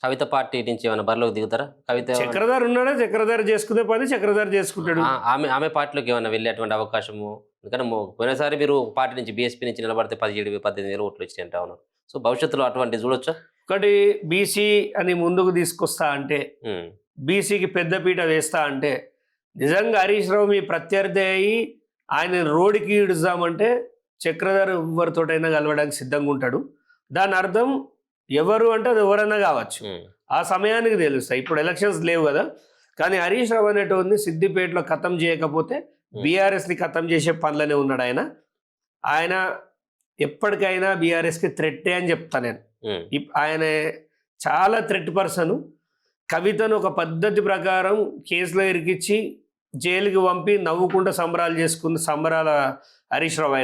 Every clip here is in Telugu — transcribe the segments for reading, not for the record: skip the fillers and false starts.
కవిత పార్టీ నుంచి ఏమైనా బరిలోకి దిగుతారా? కవిత చక్రధారి ఉన్నాడా, చక్రధారి చేసుకునే పని చక్రధారి చేసుకుంటాడు. ఆమె పార్టీలోకి ఏమైనా వెళ్ళేటువంటి అవకాశము? ఎందుకంటే పోయినసారి మీరు పార్టీ నుంచి బీఎస్పీ నుంచి నిలబడితే 17,000-18,000 ఓట్లు వచ్చినాయి అంటా ఉన్నారు. సో భవిష్యత్తులో అటువంటి చూడొచ్చా? ఒకటి బీసీ అని ముందుకు తీసుకొస్తా అంటే, బీసీకి పెద్దపీట వేస్తా అంటే, నిజంగా హరీష్ రావు మీ ప్రత్యర్థి అయ్యి ఆయన రోడ్డుకి ఈడుద్దామంటే చక్రధారి ఎవరితోటైనా కలవడానికి సిద్ధంగా ఉంటాడు. దాని అర్థం ఎవరు అంటే అది ఎవరన్నా కావచ్చు, ఆ సమయానికి తెలుస్తాయి. ఇప్పుడు ఎలక్షన్స్ లేవు కదా, కానీ హరీష్ రావు అనేటోని సిద్దిపేటలో ఖతం చేయకపోతే బీఆర్ఎస్ని ఖతం చేసే పనులనే ఉన్నాడు ఆయన. ఆయన ఎప్పటికైనా బీఆర్ఎస్కి థ్రెట్టే అని చెప్తాను నేను. ఆయన చాలా థ్రెట్ పర్సన్. కవితను ఒక పద్ధతి ప్రకారం కేసులో ఇరికిచ్చి జైలుకి పంపి నవ్వుకుంటూ సంబరాలు చేసుకున్న సంబరాల హరీష్ రావు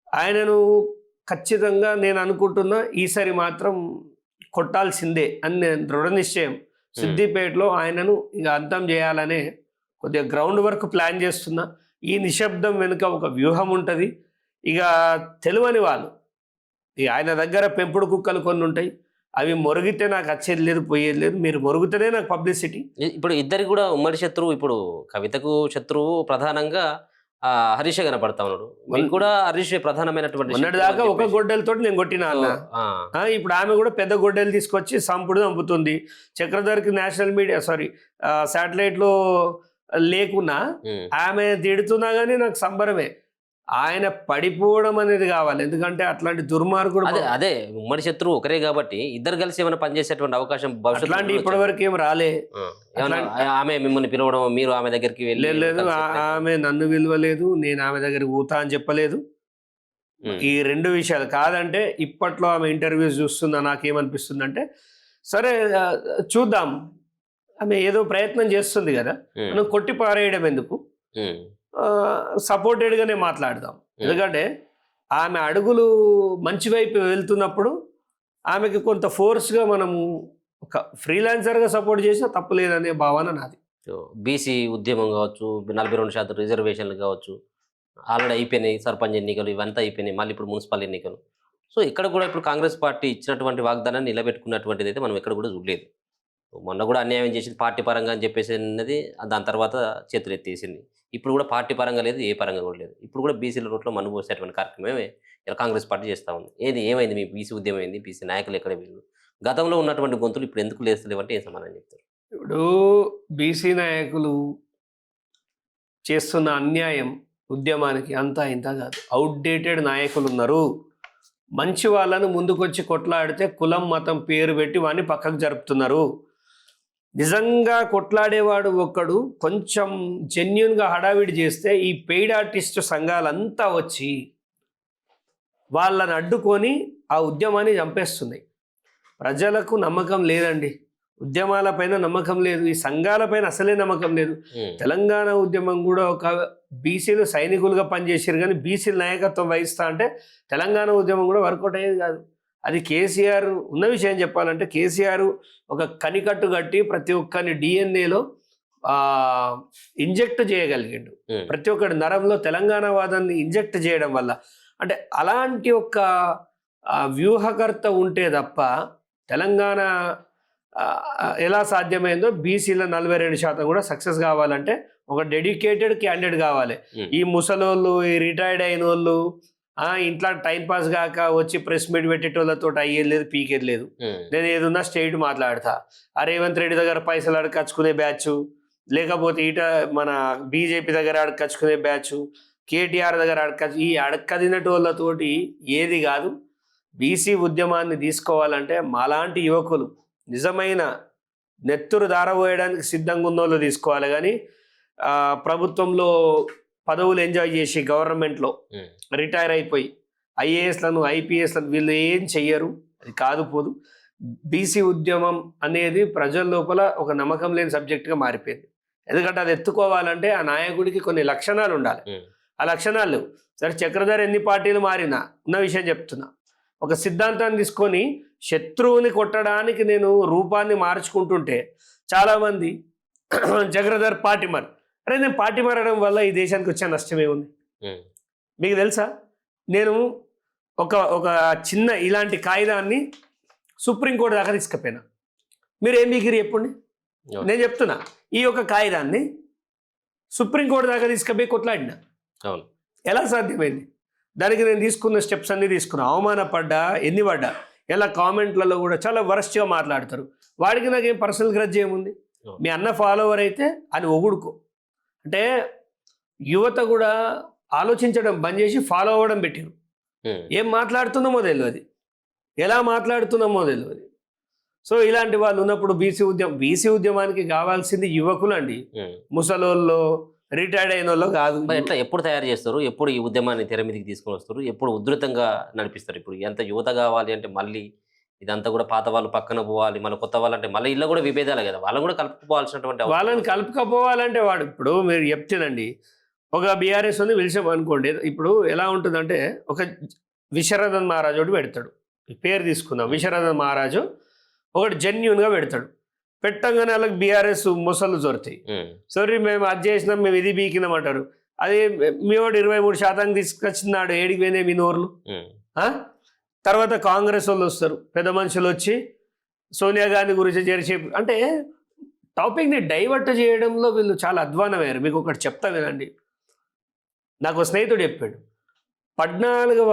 ఆయనను ఖచ్చితంగా నేను అనుకుంటున్నా ఈసారి మాత్రం కొట్టాల్సిందే అని నేను దృఢ నిశ్చయం. సిద్దిపేటలో ఆయనను ఇక అంతం చేయాలనే కొద్దిగా గ్రౌండ్ వర్క్ ప్లాన్ చేస్తున్నా. ఈ నిశ్శబ్దం వెనుక ఒక వ్యూహం ఉంటుంది. ఇక తెలియని వాళ్ళు, ఇక ఆయన దగ్గర పెంపుడు కుక్కలు కొన్ని ఉంటాయి, అవి మొరిగితే నాకు వచ్చేది లేదు, పోయేది లేదు, మీరు మొరుగుతేనే నాకు పబ్లిసిటీ. ఇప్పుడు ఇద్దరికి కూడా ఉమ్మడి శత్రువు. ఇప్పుడు కవితకు శత్రువు ప్రధానంగా హరీష్ కనపడతా ఉన్నాడు, మీకు కూడా హరీష్ ప్రధానమైనటువంటి. మొన్నటిదాకా ఒక గొడ్డలతో నేను కొట్టినా అన్న, ఇప్పుడు ఆమె కూడా పెద్ద గొడ్డలు తీసుకొచ్చి సంపుడు చంపుతుంది. చక్రధర్కి నేషనల్ మీడియా శాటిలైట్లో లేకున్నా ఆమె తిడుతున్నా కానీ నాకు సంబరమే. ఆయన పడిపోవడం అనేది కావాలి, ఎందుకంటే అట్లాంటి దుర్మార్గుడు. అదే ఉమ్మడి శత్రువు ఒకరే కాబట్టి ఇద్దరు కలిసి ఏమైనా పనిచేసేటువంటి అవకాశం అట్లాంటి ఇప్పటి వరకు ఏం రాలే. ఆమె మిమ్మల్ని పిలవడం, మీరు ఆమె దగ్గరికి వెళ్ళలేదు, ఆమె నన్ను విలువలేదు, నేను ఆమె దగ్గరికి ఊతా అని చెప్పలేదు. ఈ రెండు విషయాలు కాదంటే ఇప్పట్లో ఆమె ఇంటర్వ్యూస్ చూస్తుందా నాకేమనిపిస్తుంది అంటే, సరే చూద్దాం, ఆమె ఏదో ప్రయత్నం చేస్తుంది కదా, మనం కొట్టి పారేయడం ఎందుకు, సపోర్టెడ్గానే మాట్లాడదాం. ఎందుకంటే ఆమె అడుగులు మంచి వైపు వెళ్తున్నప్పుడు ఆమెకి కొంత ఫోర్స్గా మనము ఒక ఫ్రీలాన్సర్గా సపోర్ట్ చేసినా తప్పులేదనే భావన నాది. బీసీ ఉద్యమం కావచ్చు, 42% రిజర్వేషన్లు కావచ్చు, ఆల్రెడీ అయిపోయినాయి. సర్పంచ్ ఎన్నికలు ఇవంతా అయిపోయినాయి, మళ్ళీ ఇప్పుడు మున్సిపల్ ఎన్నికలు. సో ఇక్కడ కూడా ఇప్పుడు కాంగ్రెస్ పార్టీ ఇచ్చినటువంటి వాగ్దానాన్ని నిలబెట్టుకున్నటువంటిది అయితే మనం ఎక్కడ కూడా చూడలేదు. మొన్న కూడా అన్యాయం చేసింది పార్టీ పరంగా అని చెప్పేసి అన్నది, దాని తర్వాత చేతులు ఎత్తేసింది. ఇప్పుడు కూడా పార్టీ పరంగా లేదు, ఏ పరంగా కూడా లేదు. ఇప్పుడు కూడా బీసీల రోడ్లో మన్ను పోసేటువంటి కార్యక్రమమే ఇలా కాంగ్రెస్ పార్టీ చేస్తూ ఉంది. ఏమైంది మీ బీసీ ఉద్యమం ఏంది, బీసీ నాయకులు ఎక్కడ వీళ్ళు, గతంలో ఉన్నటువంటి గొంతులు ఇప్పుడు ఎందుకు లేస్తలేవంటే ఏం సమాధానం చెప్తారు? ఇప్పుడు బీసీ నాయకులు చేస్తున్న అన్యాయం ఉద్యమానికి అంతా ఇంత కాదు. అవుట్డేటెడ్ నాయకులు ఉన్నారు. మంచి వాళ్ళను ముందుకొచ్చి కొట్లాడితే కులం మతం పేరు పెట్టి వాడిని పక్కకు జరుపుతున్నారు. నిజంగా కొట్లాడేవాడు ఒక్కడు కొంచెం జెన్యున్గా హడావిడి చేస్తే ఈ పెయిడ్ ఆర్టిస్ట్ సంఘాలంతా వచ్చి వాళ్ళని అడ్డుకొని ఆ ఉద్యమాన్ని చంపేస్తున్నాయి. ప్రజలకు నమ్మకం లేదండి, ఉద్యమాలపైన నమ్మకం లేదు, ఈ సంఘాలపైన అసలే నమ్మకం లేదు. తెలంగాణ ఉద్యమం కూడా ఒక బీసీలు సైనికులుగా పనిచేసారు, కానీ బీసీలు నాయకత్వం వహిస్తా అంటే తెలంగాణ ఉద్యమం కూడా వర్కౌట్ అయ్యేది కాదు. అది కేసీఆర్ ఉన్న విషయం చెప్పాలంటే, కేసీఆర్ ఒక కనికట్టు కట్టి ప్రతి ఒక్కరిని డిఎన్ఏలో ఇంజెక్ట్ చేయగలిగిండు. ప్రతి ఒక్కరి నరంలో తెలంగాణ వాదాన్ని ఇంజెక్ట్ చేయడం వల్ల, అంటే అలాంటి ఒక వ్యూహకర్త ఉంటే తప్ప తెలంగాణ ఎలా సాధ్యమైందో బీసీల 42% కూడా సక్సెస్ కావాలంటే ఒక డెడికేటెడ్ క్యాండిడేట్ కావాలి. ఈ ముసలోళ్ళు, ఈ రిటైర్డ్ అయిన వాళ్ళు ఇంట్లో టైంపాస్ కాక వచ్చి ప్రెస్ మీట్ పెట్టేటోళ్ళతో అయ్యేది లేదు, పీకేది లేదు. నేను ఏదున్నా స్టేట్ మాట్లాడతా. రేవంత్ రెడ్డి దగ్గర పైసలు అడకచ్చుకునే బ్యాచ్, లేకపోతే ఇట మన బీజేపీ దగ్గర అడకచ్చుకునే బ్యాచ్, కేటీఆర్ దగ్గర ఈ అడక్కదినటోళ్ళతోటి ఏది కాదు. బీసీ ఉద్యమాన్ని తీసుకోవాలంటే మాలాంటి యువకులు నిజమైన నెత్తురు దారపోయడానికి సిద్ధంగా ఉన్నోళ్ళు తీసుకోవాలి. కానీ ప్రభుత్వంలో పదవులు ఎంజాయ్ చేసి గవర్నమెంట్లో రిటైర్ అయిపోయి ఐఏఎస్లను ఐపీఎస్లను వీళ్ళు ఏం చెయ్యరు, అది కాదు పోదు. బీసీ ఉద్యమం అనేది ప్రజల లోపల ఒక నమ్మకం లేని సబ్జెక్ట్గా మారిపోయింది. ఎందుకంటే అది ఎత్తుకోవాలంటే ఆ నాయకుడికి కొన్ని లక్షణాలు ఉండాలి. ఆ లక్షణాలు సరే చక్రధారి ఎన్ని పార్టీలు మారినా ఉన్న విషయం చెప్తున్నా. ఒక సిద్ధాంతాన్ని తీసుకొని శత్రువుని కొట్టడానికి నేను రూపాన్ని మార్చుకుంటుంటే చాలామంది చక్రధారి పార్టీ మారు. అరే నేను పార్టీ మారడం వల్ల ఈ దేశానికి వచ్చే నష్టమే ఉంది మీకు తెలుసా? నేను ఒక చిన్న ఇలాంటి కాగితాన్ని సుప్రీంకోర్టు దాకా తీసుకుపోయినా. మీరు ఏం మిగిరి చెప్పండి. నేను చెప్తున్నా, ఈ యొక్క కాగితాన్ని సుప్రీంకోర్టు దాకా తీసుకుపోయి కొట్లాడినా. అవును. ఎలా సాధ్యమైంది? దానికి నేను తీసుకున్న స్టెప్స్ అన్నీ తీసుకున్నా. అవమానపడ్డా, ఎన్ని పడ్డా. ఇలా కామెంట్లలో కూడా చాలా వరస్ట్గా మాట్లాడతారు. వాడికి నాకేం పర్సనల్ గ్రడ్జ్ ఏముంది? మీ అన్న ఫాలోవర్ అయితే అని ఒగుడుకో. అంటే యువత కూడా ఆలోచించడం బంద్ చేసి ఫాలో అవ్వడం పెట్టారు. ఏం మాట్లాడుతున్నామో తెలియదు, ఎలా మాట్లాడుతున్నామో తెలియదు. సో ఇలాంటి వాళ్ళు ఉన్నప్పుడు బీసీ ఉద్యమానికి కావాల్సింది యువకులు అండి, ముసలోళ్ళు, రిటైర్డ్ అయిన వాళ్ళు కాదు. మరి ఎట్లా ఎప్పుడు తయారు చేస్తారు? ఎప్పుడు ఈ ఉద్యమాన్ని తెర మీదకి తీసుకొని వస్తారు? ఎప్పుడు ఉధృతంగా నడిపిస్తారు? ఇప్పుడు ఎంత యువత కావాలి అంటే మళ్ళీ ఇదంతా కూడా పాత వాళ్ళు పక్కన పోవాలి, మళ్ళీ కొత్త వాళ్ళు అంటే మళ్ళీ ఇల్లు కూడా విభేదాలు కదా, వాళ్ళని కూడా కలుపుకోవాల్సినటువంటి వాళ్ళని కలుపుకపోవాలంటే వాడు ఇప్పుడు మీరు చెప్తేనండి, ఒక బీఆర్ఎస్ ఉంది పిలిచాం అనుకోండి, ఇప్పుడు ఎలా ఉంటుందంటే ఒక విశ్వరథన్ మహారాజు ఒకటి పెడతాడు, పేరు తీసుకుందాం, విశ్వరథన్ మహారాజు ఒకటి జెన్యున్గా పెడతాడు. పెట్టంగానే వాళ్ళకి బీఆర్ఎస్ ముసలు జొరుతాయి. సరే మేము అది చేసినాం, మేము ఇది బీకినాం అంటారు. అది మీ వాడు 23% తీసుకొచ్చినాడు, ఏడికి పోయినా మీ నోర్లు. తర్వాత కాంగ్రెస్ వాళ్ళు వస్తారు, పెద్ద మనుషులు వచ్చి సోనియా గాంధీ గురించి చేర్చే, అంటే టాపిక్ని డైవర్ట్ చేయడంలో వీళ్ళు చాలా అధ్వానమయ్యారు. మీకు ఒకటి చెప్తా వినండి. నాకు ఒక స్నేహితుడు చెప్పాడు, 14వ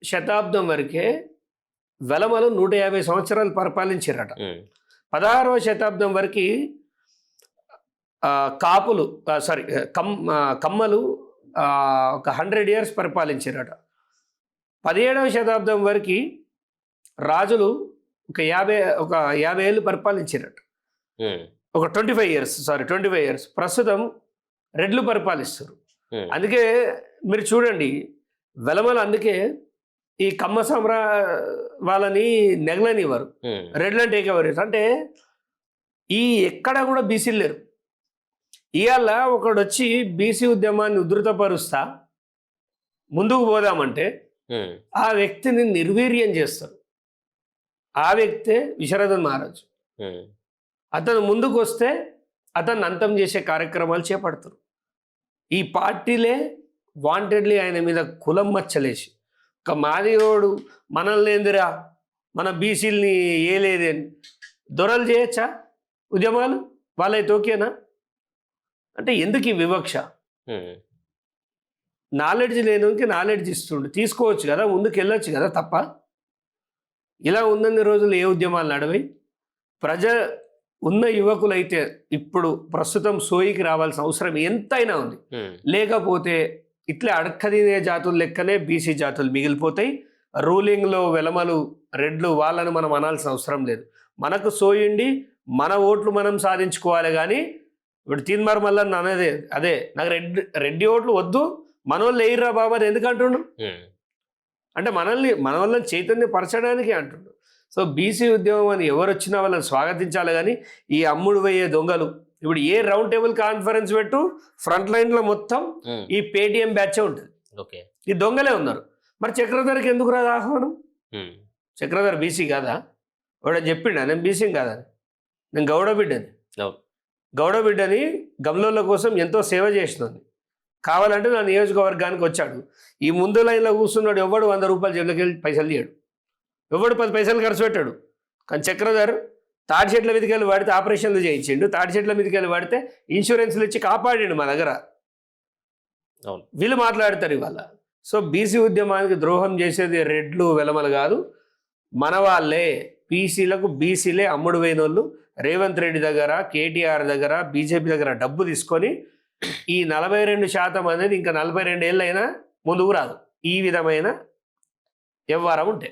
శతాబ్దం వరకే వెలమలు 150 సంవత్సరాలు పరిపాలించారట. 16వ శతాబ్దం వరకు కాపులు కమ్మలు ఒక 100 years పరిపాలించారట. 17వ శతాబ్దం వరకు రాజులు ఒక 50 ఏళ్ళు పరిపాలించారట. ఒక 25 years ప్రస్తుతం రెడ్లు పరిపాలిస్తారు. అందుకే మీరు చూడండి, వెలమలు అందుకే ఈ కమ్మ వాళ్ళని నెగలనివ్వరు, రెడ్లను టేక్ ఓవర్. అంటే ఈ ఎక్కడ కూడా బీసీలు లేరు. ఇవాళ ఒకడు వచ్చి బీసీ ఉద్యమాన్ని ఉధృతపరుస్తా ముందుకు పోదామంటే ఆ వ్యక్తిని నిర్వీర్యం చేస్తారు. ఆ వ్యక్తే విశ్వరథన్ మహారాజు. అతను ముందుకు వస్తే అతన్ని అంతం చేసే కార్యక్రమాలు చేపడతారు. ఈ పార్టీలే వాంటెడ్లీ ఆయన మీద కులం మచ్చలేసి, ఒక మాదిగోడు మనల్ని ఏందిరా, మన బీసీలని ఏలేదని దొరలు చేయొచ్చా ఉద్యమాలు? వాళ్ళైతే ఓకేనా? అంటే ఎందుకు ఈ వివక్ష? నాలెడ్జ్ లేనికి నాలెడ్జ్ ఇస్తుండు, తీసుకోవచ్చు కదా, ముందుకు వెళ్ళొచ్చు కదా, తప్ప ఇలా ఉన్నన్ని రోజులు ఏ ఉద్యమాలు నడవై? ఉన్న యువకులైతే ఇప్పుడు ప్రస్తుతం సోయికి రావాల్సిన అవసరం ఎంతైనా ఉంది. లేకపోతే ఇట్లే అడక్కదినే జాతులు లెక్కనే బీసీ జాతులు మిగిలిపోతాయి. రూలింగ్లో వెలమలు, రెడ్లు వాళ్ళని మనం అనాల్సిన అవసరం లేదు. మనకు సోయిండి మన ఓట్లు మనం సాధించుకోవాలి. కానీ ఇప్పుడు తీన్మార్ మల్లన్న అనేది అదే, నాకు రెడ్డి ఓట్లు వద్దు, మన వాళ్ళు వేయర్రా బాబా అని ఎందుకు అంటుండు? అంటే మన వాళ్ళని చైతన్యపరచడానికి అంటుండు. సో బీసీ ఉద్యమం అని ఎవరు వచ్చినా వాళ్ళని స్వాగతించాలి. కానీ ఈ అమ్ముడు పోయే దొంగలు, ఇప్పుడు ఏ రౌండ్ టేబుల్ కాన్ఫరెన్స్ పెట్టు, ఫ్రంట్ లైన్లో మొత్తం ఈ పేటిఎం బ్యాచే ఉంటుంది. ఈ దొంగలే ఉన్నారు. మరి చక్రధర్కి ఎందుకు రాదు ఆహ్వానం? చక్రధర్ బీసీ కాదా? వాడు చెప్పిండా నేను బీసీ కాదా, నేను గౌడ బిడ్డని గమలోళ్ళ కోసం ఎంతో సేవ చేసినాను, కావాలంటే నా నియోజకవర్గానికి వచ్చాడు. ఈ ముందు లైన్లో కూర్చున్నాడు, ఎవడు 100 రూపాయలు జేబులోకి వెళ్ళి పైసలు చేయడు, ఎవడు 10 పైసలు ఖర్చు పెట్టాడు. కానీ చక్రధర్ తాడి చెట్ల మీదకి వెళ్ళి వాడితే ఆపరేషన్లు చేయించిండు, తాడి చెట్ల మీదకి వెళ్ళి వాడితే ఇన్సూరెన్స్లు ఇచ్చి కాపాడిండు మా దగ్గర. వీళ్ళు మాట్లాడతారు ఇవాళ. సో బీసీ ఉద్యమానికి ద్రోహం చేసేది రెడ్లు, వెలమలు కాదు, మన వాళ్ళే. బీసీలకు బీసీలే అమ్ముడు పోయినోళ్ళు. రేవంత్ రెడ్డి దగ్గర, కేటీఆర్ దగ్గర, బీజేపీ దగ్గర డబ్బు తీసుకొని ఈ 42% అనేది ఇంకా 42 ఏళ్ళైనా ముందుకు రాదు. ఈ విధమైన వ్యవహారం ఉంటే.